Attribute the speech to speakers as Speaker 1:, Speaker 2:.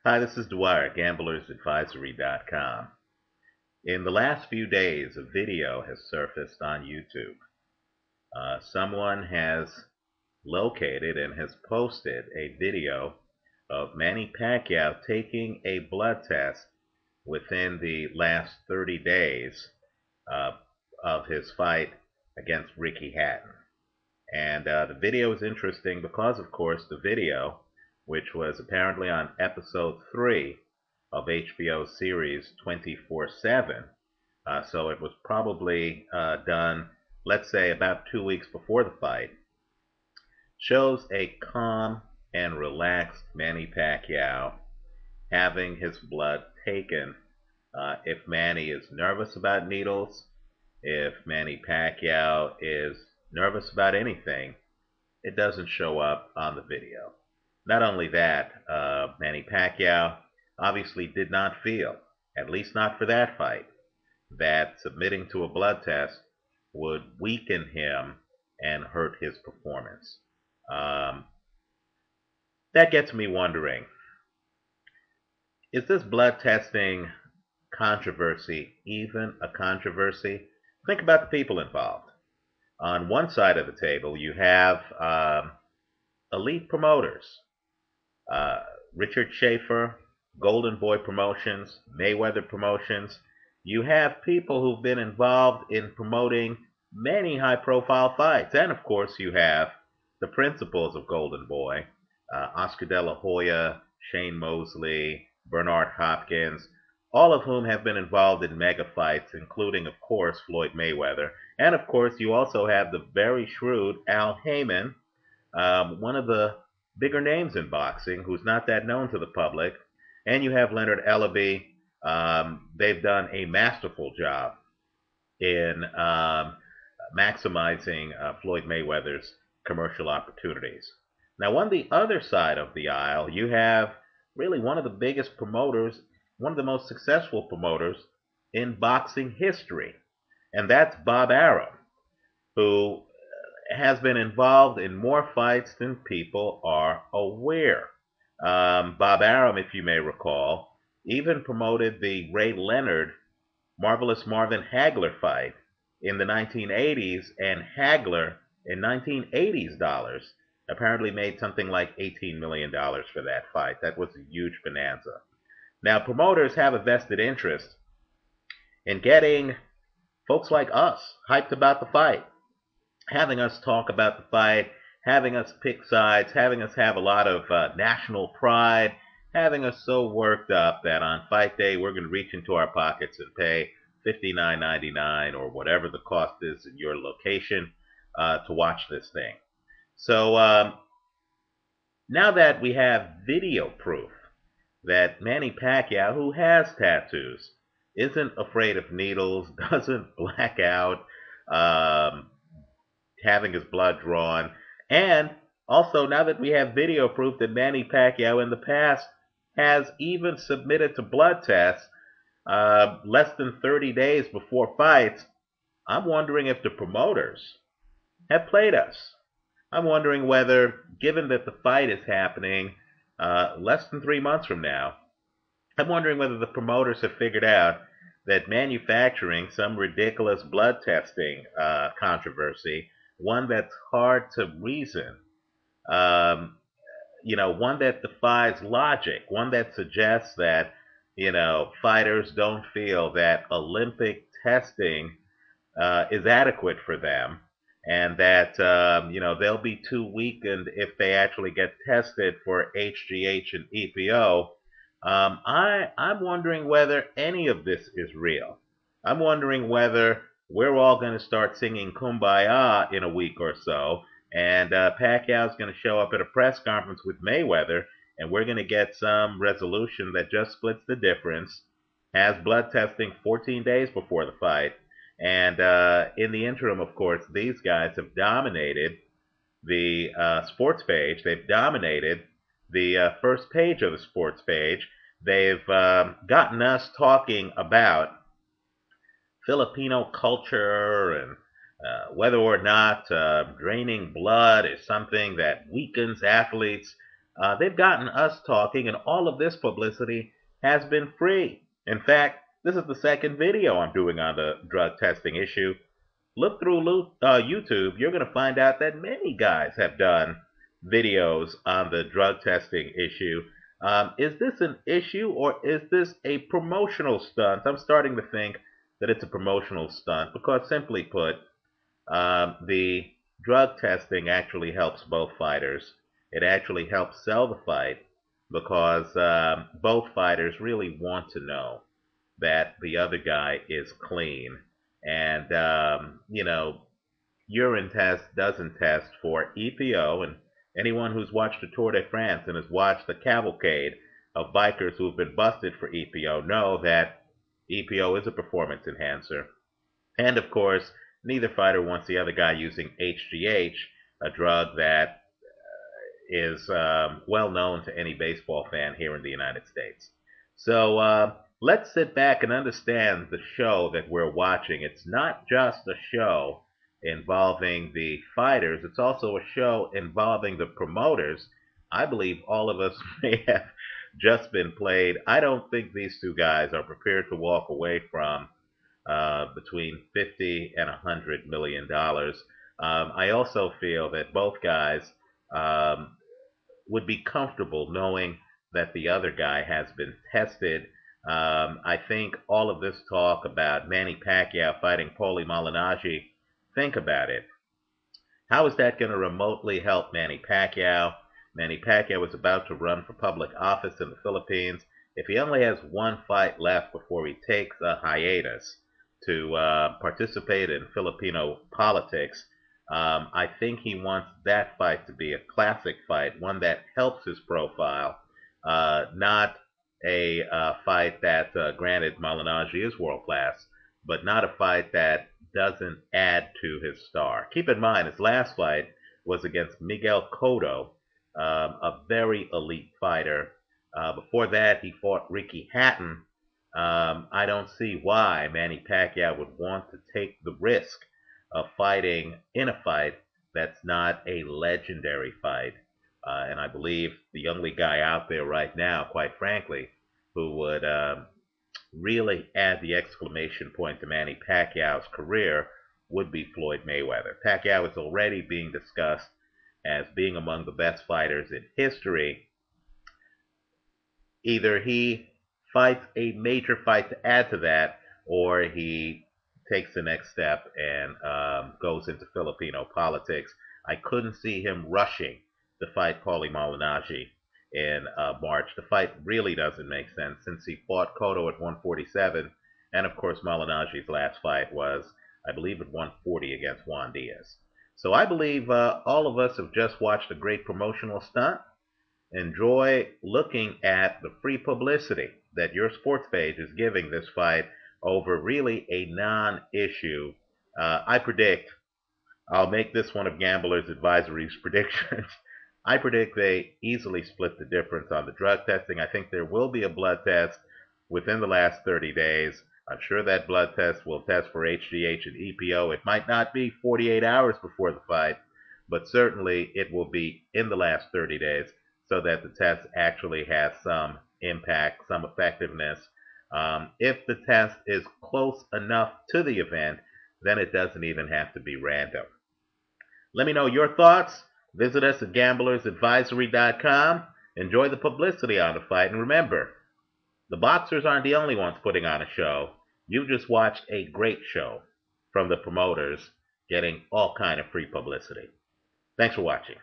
Speaker 1: Hi, this is Dwyer, gamblersadvisory.com. In the last few days, a video has surfaced on YouTube. Someone has located and has posted a video of Manny Pacquiao taking a blood test within the last 30 days uh, of his fight against Ricky Hatton. And the video is interesting because, of course, the video, which was apparently on episode 3 of HBO's series 24/7, so it was probably done, let's say, about 2 weeks before the fight, shows a calm and relaxed Manny Pacquiao having his blood taken. If Manny is nervous about needles, if Manny Pacquiao is nervous about anything, it doesn't show up on the video. Not only that, Manny Pacquiao obviously did not feel, at least not for that fight, that submitting to a blood test would weaken him and hurt his performance. That gets me wondering, is this blood testing controversy even a controversy? Think about the people involved. On one side of the table, you have elite promoters. Richard Schaefer, Golden Boy Promotions, Mayweather Promotions. You have people who've been involved in promoting many high-profile fights. And, of course, you have the principals of Golden Boy, Oscar De La Hoya, Shane Mosley, Bernard Hopkins, all of whom have been involved in mega fights, including, of course, Floyd Mayweather. And, of course, you also have the very shrewd Al Haymon, one of the bigger names in boxing, who's not that known to the public. And you have Leonard Ellaby. They've done a masterful job in maximizing Floyd Mayweather's commercial opportunities. Now, on the other side of the aisle, you have really one of the biggest promoters, one of the most successful promoters in boxing history, and that's Bob Arum, who has been involved in more fights than people are aware. Bob Arum, if you may recall, even promoted the Ray Leonard Marvelous Marvin Hagler fight in the 1980s, and Hagler in 1980s dollars apparently made something like $18 million for that fight. That was a huge bonanza. Now, promoters have a vested interest in getting folks like us hyped about the fight, having us talk about the fight, having us pick sides, having us have a lot of national pride, having us so worked up that on fight day we're going to reach into our pockets and pay $59.99 or whatever the cost is in your location to watch this thing. So now that we have video proof that Manny Pacquiao, who has tattoos, isn't afraid of needles, doesn't black out, having his blood drawn, and also now that we have video proof that Manny Pacquiao in the past has even submitted to blood tests less than 30 days before fights, I'm wondering if the promoters have played us. I'm wondering whether, given that the fight is happening less than 3 months from now, I'm wondering whether the promoters have figured out that manufacturing some ridiculous blood testing controversy, one that's hard to reason, one that defies logic, one that suggests that, fighters don't feel that Olympic testing is adequate for them, and that, they'll be too weakened if they actually get tested for HGH and EPO. I'm wondering whether any of this is real. I'm wondering whether we're all going to start singing Kumbaya in a week or so, and Pacquiao's going to show up at a press conference with Mayweather, and we're going to get some resolution that just splits the difference, has blood testing 14 days before the fight, and in the interim, of course, these guys have dominated the sports page. They've dominated the first page of the sports page. They've gotten us talking about Filipino culture and whether or not draining blood is something that weakens athletes. They've gotten us talking, and all of this publicity has been free. In fact, this is the second video I'm doing on the drug testing issue. Look through YouTube, you're going to find out that many guys have done videos on the drug testing issue. Is this an issue or is this a promotional stunt? I'm starting to think that it's a promotional stunt because, simply put, the drug testing actually helps both fighters. It actually helps sell the fight because both fighters really want to know that the other guy is clean. And, urine test doesn't test for EPO. And anyone who's watched the Tour de France and has watched the cavalcade of bikers who've been busted for EPO know that EPO is a performance enhancer. And of course, neither fighter wants the other guy using HGH, a drug that is well known to any baseball fan here in the United States. So let's sit back and understand the show that we're watching. It's not just a show involving the fighters, it's also a show involving the promoters. I believe all of us may have just been played. I don't think these two guys are prepared to walk away from between 50 and $100 million. I also feel that both guys um, would be comfortable knowing that the other guy has been tested. I think all of this talk about Manny Pacquiao fighting Paulie Malignaggi, think about it. How is that going to remotely help Manny Pacquiao? Manny Pacquiao is about to run for public office in the Philippines. If he only has one fight left before he takes a hiatus to participate in Filipino politics, I think he wants that fight to be a classic fight, one that helps his profile, not a fight that, granted, Malignaggi is world class, but not a fight that doesn't add to his star. Keep in mind, his last fight was against Miguel Cotto, a very elite fighter. Before that, he fought Ricky Hatton. I don't see why Manny Pacquiao would want to take the risk of fighting in a fight that's not a legendary fight. And I believe the only guy out there right now, quite frankly, who would really add the exclamation point to Manny Pacquiao's career would be Floyd Mayweather. Pacquiao is already being discussed as being among the best fighters in history. Either he fights a major fight to add to that, or he takes the next step and goes into Filipino politics. I couldn't see him rushing to fight Paulie Malignaggi in March. The fight really doesn't make sense since he fought Cotto at 147, and of course Malignaggi's last fight was, I believe, at 140 against Juan Diaz. So I believe all of us have just watched a great promotional stunt. Enjoy looking at the free publicity that your sports page is giving this fight over really a non-issue. I predict, I'll make this one of Gamblers Advisory's predictions. I predict they easily split the difference on the drug testing. I think there will be a blood test within the last 30 days. I'm sure that blood test will test for HGH and EPO. It might not be 48 hours before the fight, but certainly it will be in the last 30 days so that the test actually has some impact, some effectiveness. If the test is close enough to the event, then it doesn't even have to be random. Let me know your thoughts. Visit us at gamblersadvisory.com. Enjoy the publicity on the fight. And remember, the boxers aren't the only ones putting on a show. You just watched a great show from the promoters getting all kind of free publicity. Thanks for watching.